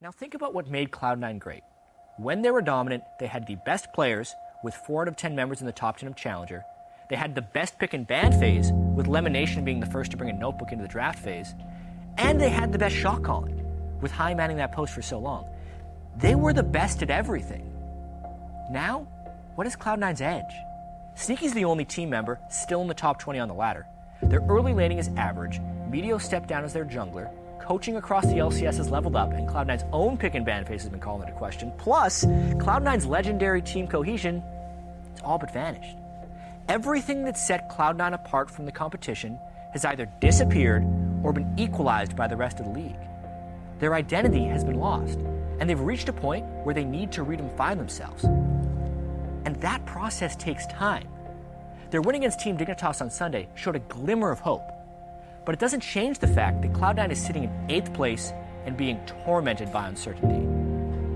Now think about what made Cloud9 great. When they were dominant, they had the best players, with 4 out of 10 members in the top 10 of Challenger. They had the best pick and ban phase, with Lemonation being the first to bring a notebook into the draft phase. And they had the best shot calling, with High manning that post for so long. They were the best at everything. Now, what is Cloud9's edge? Sneaky's the only team member still in the top 20 on the ladder. Their early laning is average, Meteor stepped down as their jungler, coaching across the LCS has leveled up, and Cloud9's own pick and ban phase has been called into question. Plus, Cloud9's legendary team cohesion, it's all but vanished. Everything that set Cloud9 apart from the competition has either disappeared or been equalized by the rest of the league. Their identity has been lost, and they've reached a point where they need to redefine themselves. And that process takes time. Their win against Team Dignitas on Sunday showed a glimmer of hope, but it doesn't change the fact that Cloud9 is sitting in 8th place and being tormented by uncertainty.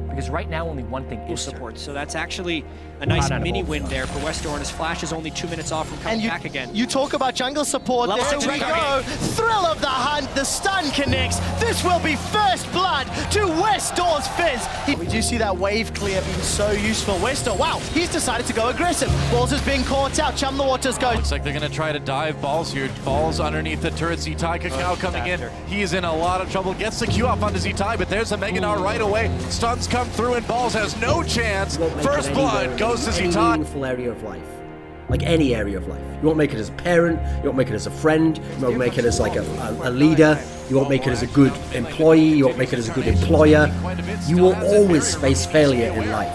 Because right now, only one thing is support. So that's actually a nice mini win there for Westorn, as Flash is only 2 minutes off from coming back again. You talk about jungle support. Level There 6 we go. Thrill of the hunt. The stun connects. This will be first blood to Westorn's Fizz. We do see that wave clear being so useful. Westorn, wow, he's decided to go aggressive. Balls is being caught out. Chum the Waters go. Looks like they're going to try to dive balls here. Balls underneath the turret. Zitai Kakao coming in. He's in a lot of trouble. Gets the Q off onto Zitai, but there's a Meganar right away. Stuns come through and Balls has no chance. First blood goes to Any Zitai. meaningful area of life, like any area of life. You won't make it as a parent, you won't make it as a friend, you won't make it as like a leader, you won't make it as a good employee, you won't make it as a good employer. You will always face failure in life.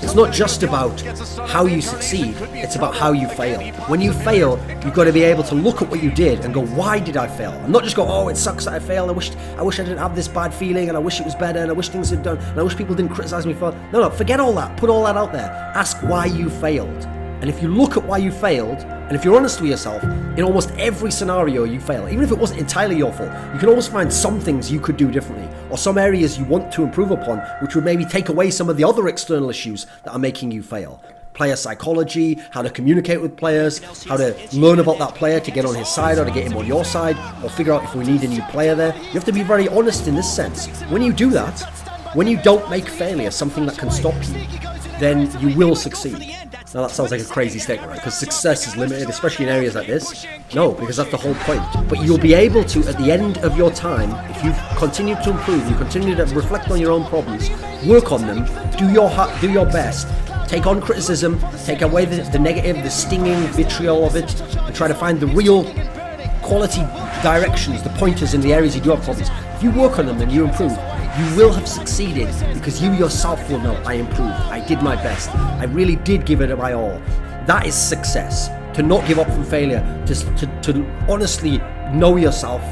It's not just about how you succeed, it's about how you fail. When you fail, you've got to be able to look at what you did and go, why did I fail? And not just go, oh, it sucks that I failed, I wish I didn't have this bad feeling, and I wish it was better, and I wish things had done, and I wish people didn't criticize me for... No, forget all that, put all that out there. Ask why you failed. And if you look at why you failed, and if you're honest with yourself, in almost every scenario you fail, even if it wasn't entirely your fault, you can always find some things you could do differently, or some areas you want to improve upon, which would maybe take away some of the other external issues that are making you fail. Player psychology, how to communicate with players, how to learn about that player to get on his side or to get him on your side, or figure out if we need a new player there. You have to be very honest in this sense. When you do that, when you don't make failure something that can stop you, then you will succeed. Now that sounds like a crazy statement, right? Because success is limited, especially in areas like this. No, because that's the whole point. But you'll be able to, at the end of your time, if you've continued to improve, you continue to reflect on your own problems, work on them, do your best, take on criticism, take away the negative, the stinging vitriol of it, and try to find the real quality directions, the pointers in the areas you do have problems. If you work on them and you improve, you will have succeeded, because you yourself will know, I improved, I did my best, I really did give it my all. That is success. To not give up from failure, to honestly know yourself,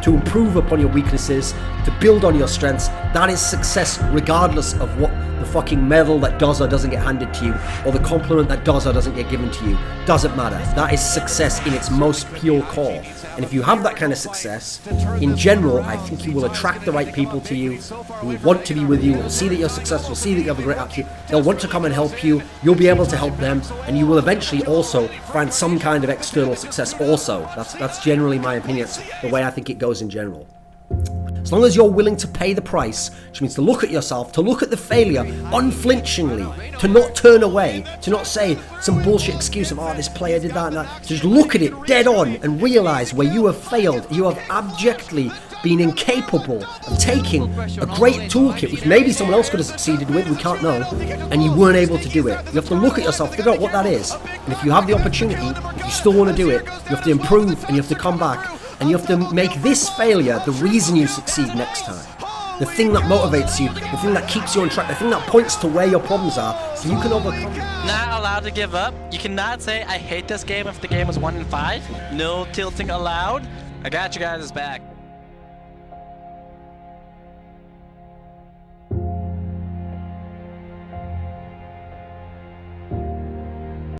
to improve upon your weaknesses, to build on your strengths. That is success, regardless of what the fucking medal that does or doesn't get handed to you, or the compliment that does or doesn't get given to you. Doesn't matter. That is success in its most pure core. And if you have that kind of success, in general, I think you will attract the right people to you, who will want to be with you, will see that you're successful, see that you have a great attitude, they'll want to come and help you, you'll be able to help them, and you will eventually also find some kind of external success also. That's generally my opinion. It's the way I think it goes in general. As long as you're willing to pay the price, which means to look at yourself, to look at the failure unflinchingly, to not turn away, to not say some bullshit excuse of, oh, this player did that and that, to just look at it dead on and realize where you have failed, you have abjectly been incapable of taking a great toolkit, which maybe someone else could have succeeded with, we can't know, and you weren't able to do it. You have to look at yourself, figure out what that is, and if you have the opportunity, if you still want to do it, you have to improve and you have to come back. And you have to make this failure the reason you succeed next time. The thing that motivates you, the thing that keeps you on track, the thing that points to where your problems are, so you can overcome them. Not allowed to give up. You cannot say, I hate this game if the game was 1-5. No tilting allowed. I got you guys' back.